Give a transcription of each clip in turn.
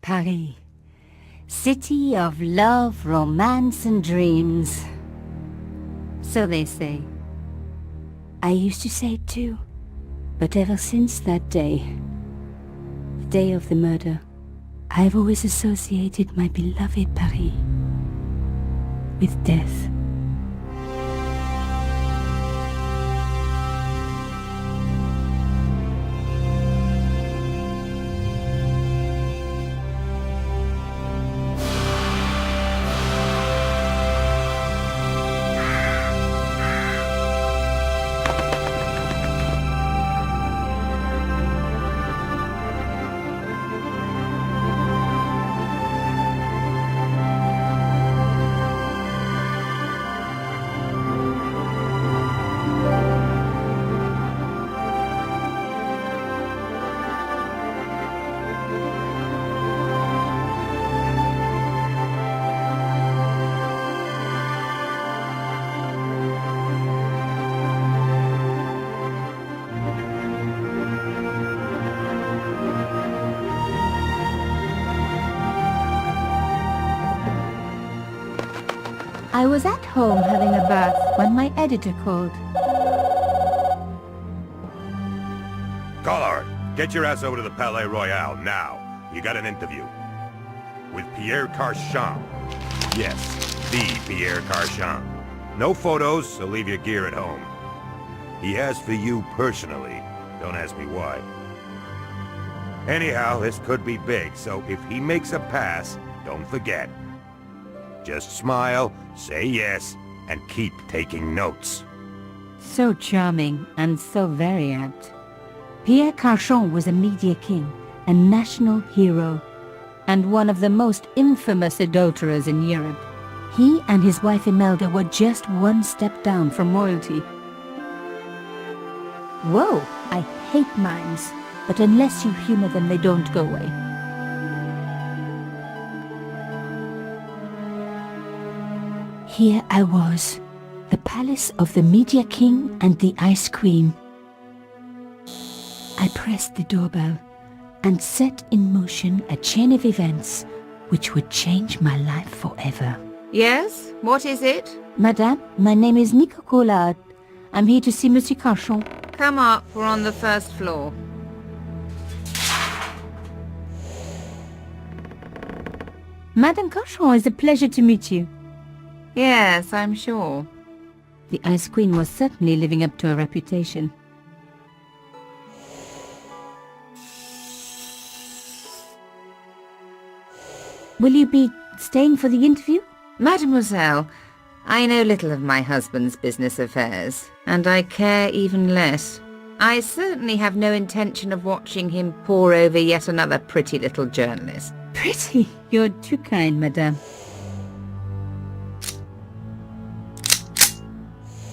Paris. City of love, romance and dreams. So they say. I used to say it too. But ever since that day, the day of the murder, I've always associated my beloved Paris with death. I was at home having a bath when my editor called. Collard, get your ass over to the Palais Royal now. You got an interview. With Pierre Carchon. Yes, the Pierre Carchon. No photos, so leave your gear at home. He asked for you personally. Don't ask me why. Anyhow, this could be big, so if he makes a pass, don't forget. Just smile, say yes, and keep taking notes. So charming and so very apt. Pierre Carchon was a media king, a national hero, and one of the most infamous adulterers in Europe. He and his wife Imelda were just one step down from royalty. Whoa, I hate mimes, but unless you humor them, they don't go away. Here I was, the palace of the Media King and the Ice Queen. I pressed the doorbell and set in motion a chain of events which would change my life forever. Yes? What is it? Madame, my name is Nicole. I'm here to see Monsieur Carchon. Come up, we're on the first floor. Madame Carchon, it's a pleasure to meet you. Yes, I'm sure. The Ice Queen was certainly living up to her reputation. Will you be staying for the interview? Mademoiselle, I know little of my husband's business affairs, and I care even less. I certainly have no intention of watching him pore over yet another pretty little journalist. Pretty? You're too kind, madame.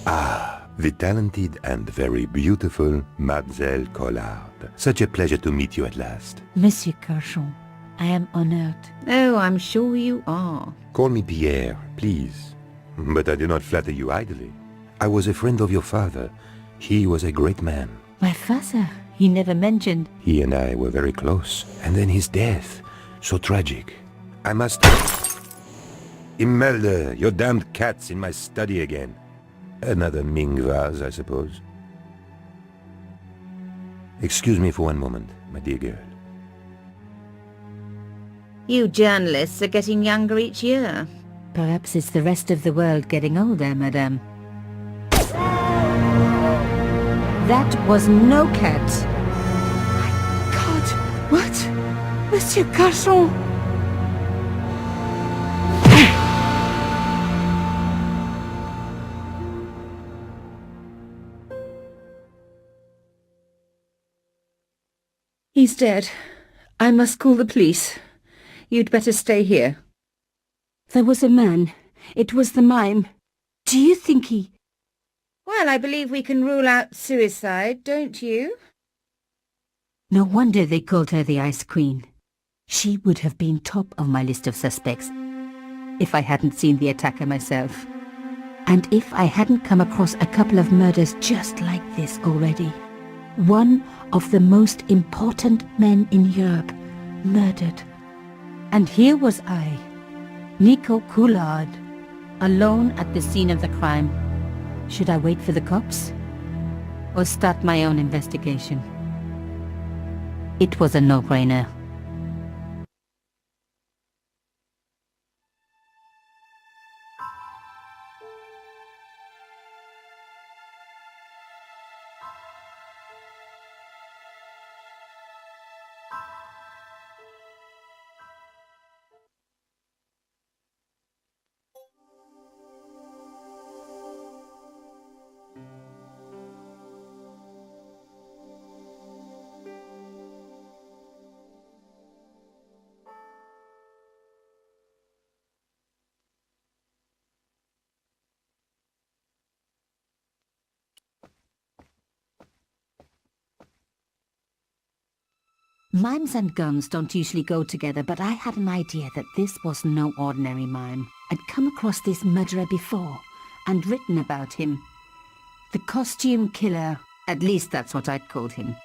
Ah, the talented and very beautiful Mademoiselle Collard. Such a pleasure to meet you at last. Monsieur Carchon, I am honored. Oh, I'm sure you are. Call me Pierre, please. But I do not flatter you idly. I was a friend of your father. He was a great man. My father? He never mentioned. He and I were very close. And then his death. So tragic. I must... Imelda, your damned cat's in my study again. Another Ming vase, I suppose. Excuse me for one moment, my dear girl. You journalists are getting younger each year. Perhaps it's the rest of the world getting older, madame. That was no cat. My God! What? Monsieur Carchon! He's dead. I must call the police. You'd better stay here. There was a man. It was the mime. Do you think he... Well, I believe we can rule out suicide, don't you? No wonder they called her the Ice Queen. She would have been top of my list of suspects if I hadn't seen the attacker myself. And if I hadn't come across a couple of murders just like this already. One of the most important men in Europe murdered And here was I, Nicole Coulard, alone at the scene of the crime. Should I wait for the cops? Or start my own investigation? It was a no-brainer. Mimes and guns don't usually go together, but I had an idea that this was no ordinary mime. I'd come across this murderer before, and written about him. The costume killer, at least that's what I'd called him.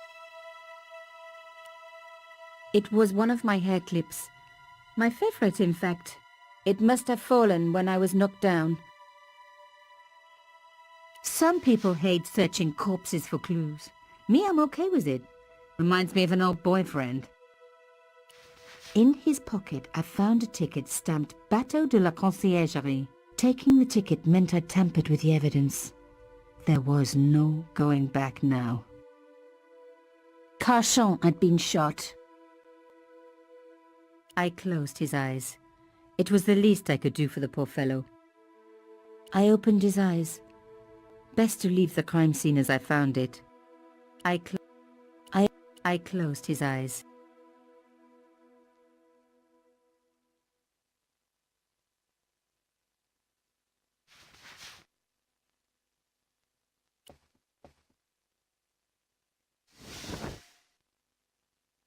It was one of my hair clips. My favorite, in fact. It must have fallen when I was knocked down. Some people hate searching corpses for clues. Me, I'm okay with it. Reminds me of an old boyfriend. In his pocket, I found a ticket stamped Bateau de la Conciergerie. Taking the ticket meant I tampered with the evidence. There was no going back now. Carchon had been shot. I closed his eyes. It was the least I could do for the poor fellow. I opened his eyes. Best to leave the crime scene as I found it. I closed his eyes.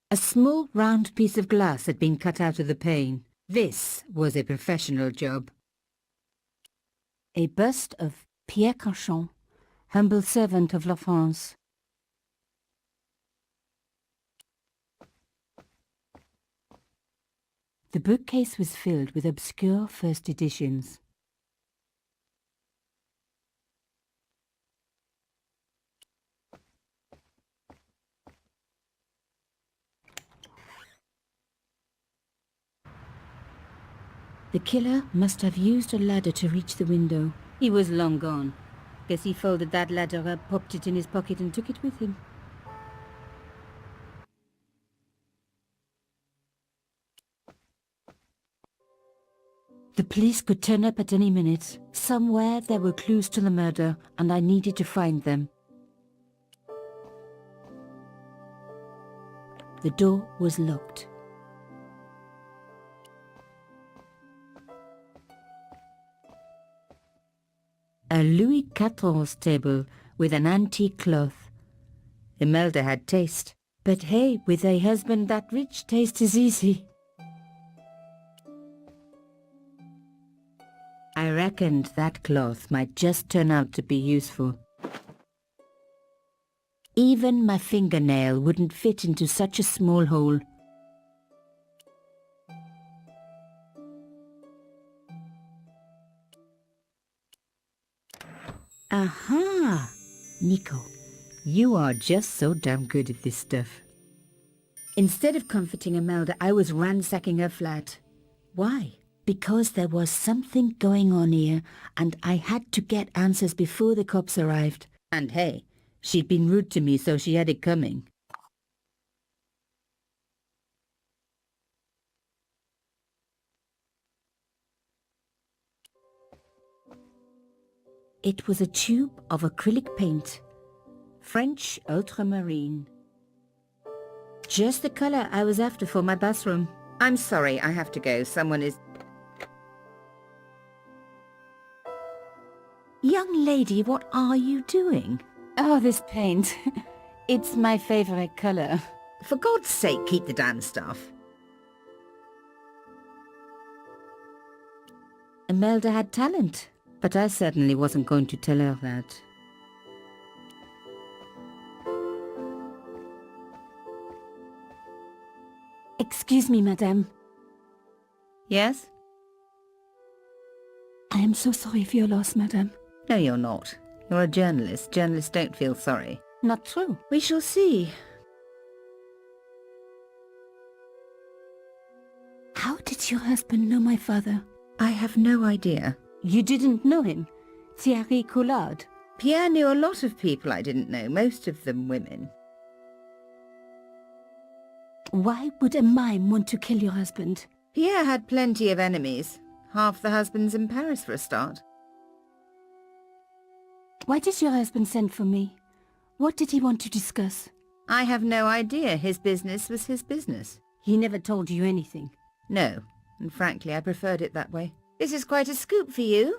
A small round piece of glass had been cut out of the pane. This was a professional job. A bust of Pierre Carchon, humble servant of La France. The bookcase was filled with obscure first editions. The killer must have used a ladder to reach the window. He was long gone. Guess he folded that ladder up, popped it in his pocket and took it with him. The police could turn up at any minute. Somewhere there were clues to the murder, and I needed to find them. The door was locked. A Louis XIV table with an antique cloth. Imelda had taste. But hey, with a husband that rich, taste is easy. I reckoned that cloth might just turn out to be useful. Even my fingernail wouldn't fit into such a small hole. Aha! Nico, you are just so damn good at this stuff. Instead of comforting Imelda, I was ransacking her flat. Why? Because there was something going on here, and I had to get answers before the cops arrived. And hey, she'd been rude to me, so she had it coming. It was a tube of acrylic paint. French ultramarine. Just the color I was after for my bathroom. I'm sorry, I have to go. Someone is... Young lady, what are you doing? Oh, this paint. It's my favorite color. For God's sake, keep the damn stuff. Imelda had talent, but I certainly wasn't going to tell her that. Excuse me, madame. Yes? I am so sorry for your loss, madame. No, you're not. You're a journalist. Journalists don't feel sorry. Not true. We shall see. How did your husband know my father? I have no idea. You didn't know him? Thierry Collard? Pierre knew a lot of people I didn't know, most of them women. Why would a mime want to kill your husband? Pierre had plenty of enemies. Half the husbands in Paris for a start. Why did your husband send for me? What did he want to discuss? I have no idea. His business was his business. He never told you anything? No, and frankly I preferred it that way. This is quite a scoop for you.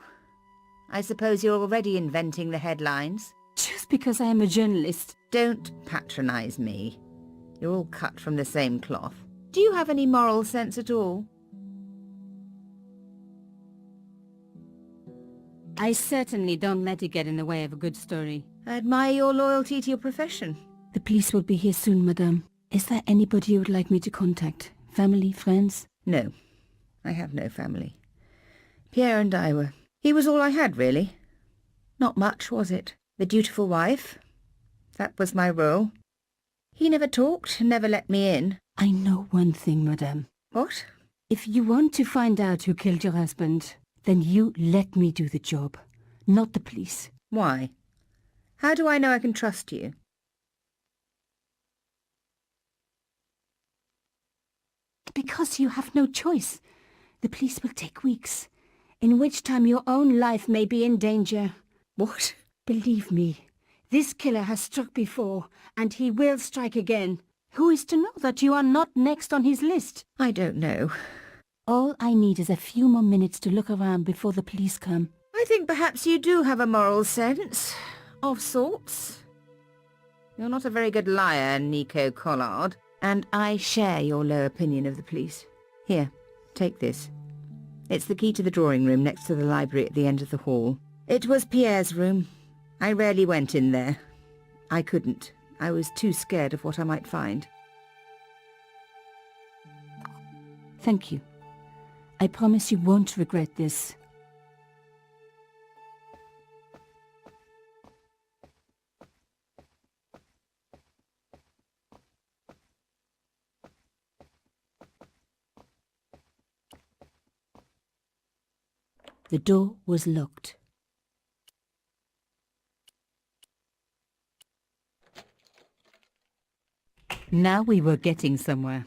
I suppose you're already inventing the headlines. Just because I am a journalist. Don't patronize me. You're all cut from the same cloth. Do you have any moral sense at all? I certainly don't let it get in the way of a good story. I admire your loyalty to your profession. The police will be here soon, madame. Is there anybody you would like me to contact? Family, friends? No, I have no family. Pierre and I were... He was all I had, really. Not much, was it? The dutiful wife. That was my role. He never talked, never let me in. I know one thing, madame. What? If you want to find out who killed your husband, then you let me do the job, not the police. Why? How do I know I can trust you? Because you have no choice. The police will take weeks, in which time your own life may be in danger. What? Believe me, this killer has struck before, and he will strike again. Who is to know that you are not next on his list? I don't know. All I need is a few more minutes to look around before the police come. I think perhaps you do have a moral sense, of sorts. You're not a very good liar, Nicole Collard, and I share your low opinion of the police. Here, take this. It's the key to the drawing room next to the library at the end of the hall. It was Pierre's room. I rarely went in there. I couldn't. I was too scared of what I might find. Thank you. I promise you won't regret this. The door was locked. Now we were getting somewhere.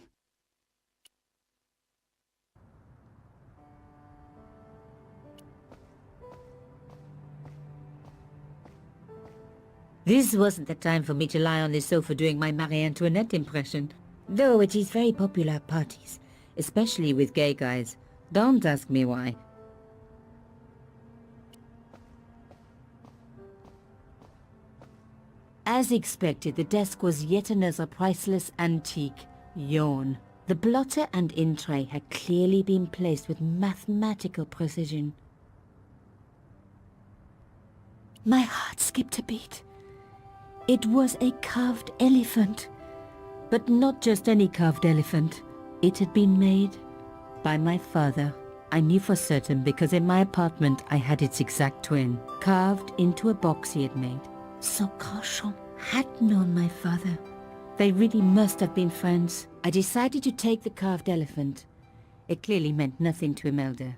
This wasn't the time for me to lie on the sofa doing my Marie Antoinette impression, though it is very popular at parties, especially with gay guys. Don't ask me why. As expected, the desk was yet another priceless antique. Yawn. The blotter and in tray had clearly been placed with mathematical precision. My heart skipped a beat. It was a carved elephant. But not just any carved elephant. It had been made by my father. I knew for certain because in my apartment I had its exact twin, carved into a box he had made. So Grandchamp had known my father. They really must have been friends. I decided to take the carved elephant. It clearly meant nothing to Imelda.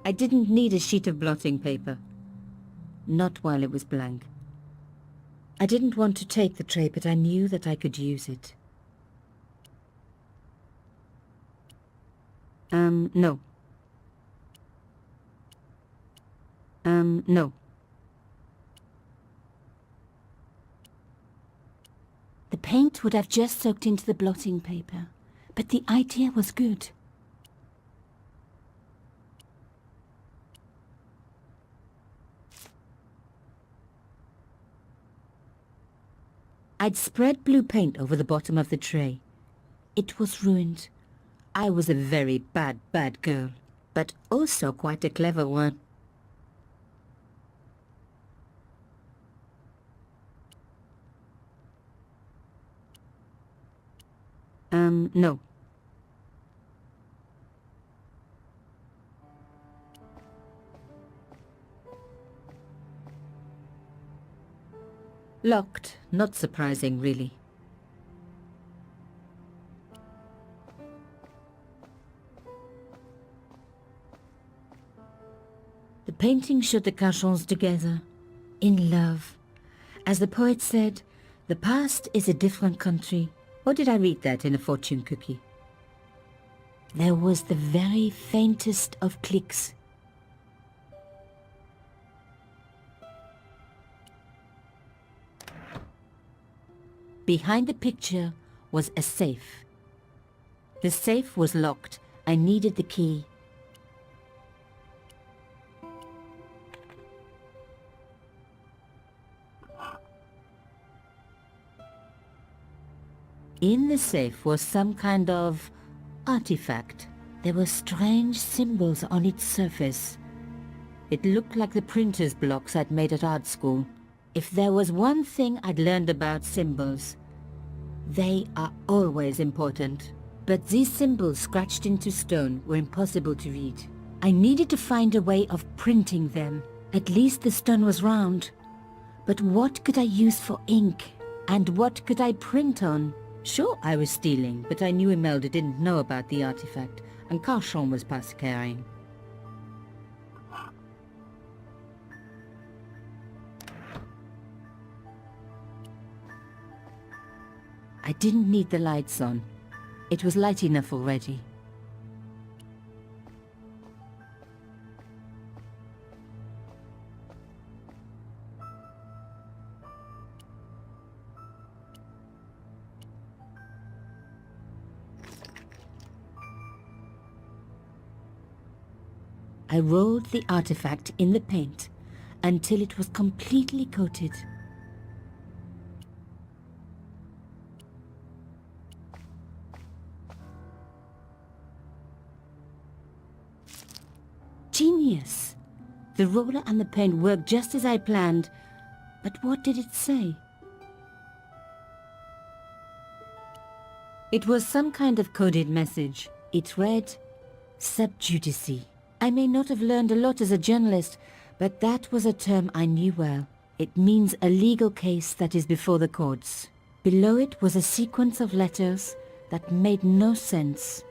I didn't need a sheet of blotting paper. Not while it was blank. I didn't want to take the tray, but I knew that I could use it. No. No. The paint would have just soaked into the blotting paper, but the idea was good. I'd spread blue paint over the bottom of the tray. It was ruined. I was a very bad girl, but also quite a clever one. No. Locked. Not surprising, really. The painting showed the Cachons together, in love. As the poet said, the past is a different country. Or did I read that in a fortune cookie? There was the very faintest of clicks. Behind the picture was a safe. The safe was locked. I needed the key. In the safe was some kind of artifact. There were strange symbols on its surface. It looked like the printer's blocks I'd made at art school. If there was one thing I'd learned about symbols, they are always important. But these symbols scratched into stone were impossible to read. I needed to find a way of printing them. At least the stone was round. But what could I use for ink? And what could I print on? Sure, I was stealing, but I knew Imelda didn't know about the artifact, and Cachon was past caring. I didn't need the lights on. It was light enough already. I rolled the artifact in the paint until it was completely coated. Genius! The roller and the paint worked just as I planned, but what did it say? It was some kind of coded message. It read, "Sub judice." I may not have learned a lot as a journalist, but that was a term I knew well. It means a legal case that is before the courts. Below it was a sequence of letters that made no sense.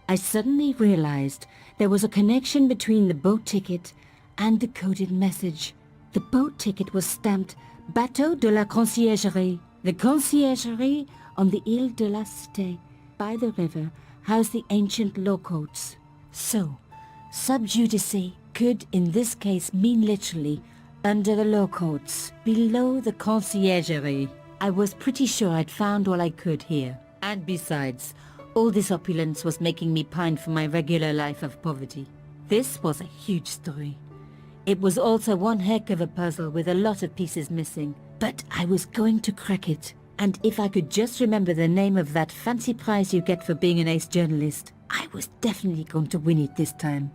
I suddenly realized there was a connection between the boat ticket and the coded message. The boat ticket was stamped Bateau de la Conciergerie. The Conciergerie on the Ile de la Cité, by the river, housed the ancient law courts. So, sub judice could in this case mean literally under the law courts, below the Conciergerie. I was pretty sure I'd found all I could here. And besides, all this opulence was making me pine for my regular life of poverty. This was a huge story. It was also one heck of a puzzle with a lot of pieces missing. But I was going to crack it. And if I could just remember the name of that fancy prize you get for being an ace journalist, I was definitely going to win it this time.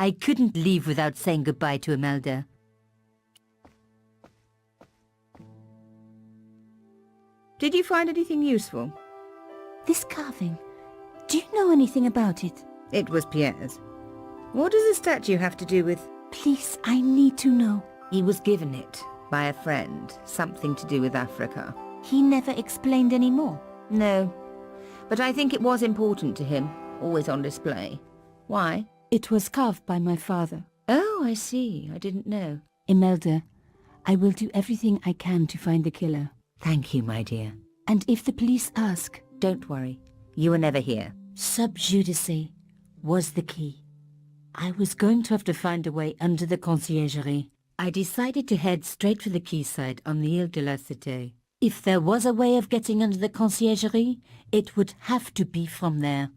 I couldn't leave without saying goodbye to Imelda. Did you find anything useful? This carving, do you know anything about it? It was Pierre's. What does the statue have to do with... Please, I need to know. He was given it by a friend, something to do with Africa. He never explained any more. No, but I think it was important to him, always on display. Why? It was carved by my father. Oh, I see. I didn't know. Imelda, I will do everything I can to find the killer. Thank you, my dear. And if the police ask, Don't worry. You were never here. sub judice was the key. I was going to have to find a way under the Conciergerie. I decided to head straight for the quayside on the Ile de la Cité. If there was a way of getting under the conciergerie, it would have to be from there.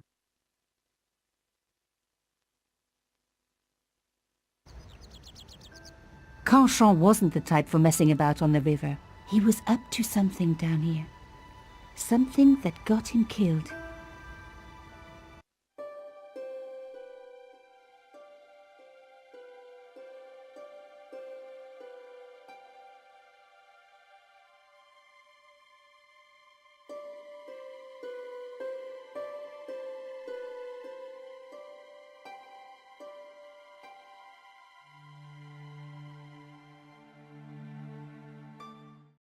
Carchan wasn't the type for messing about on the river. He was up to something down here. Something that got him killed.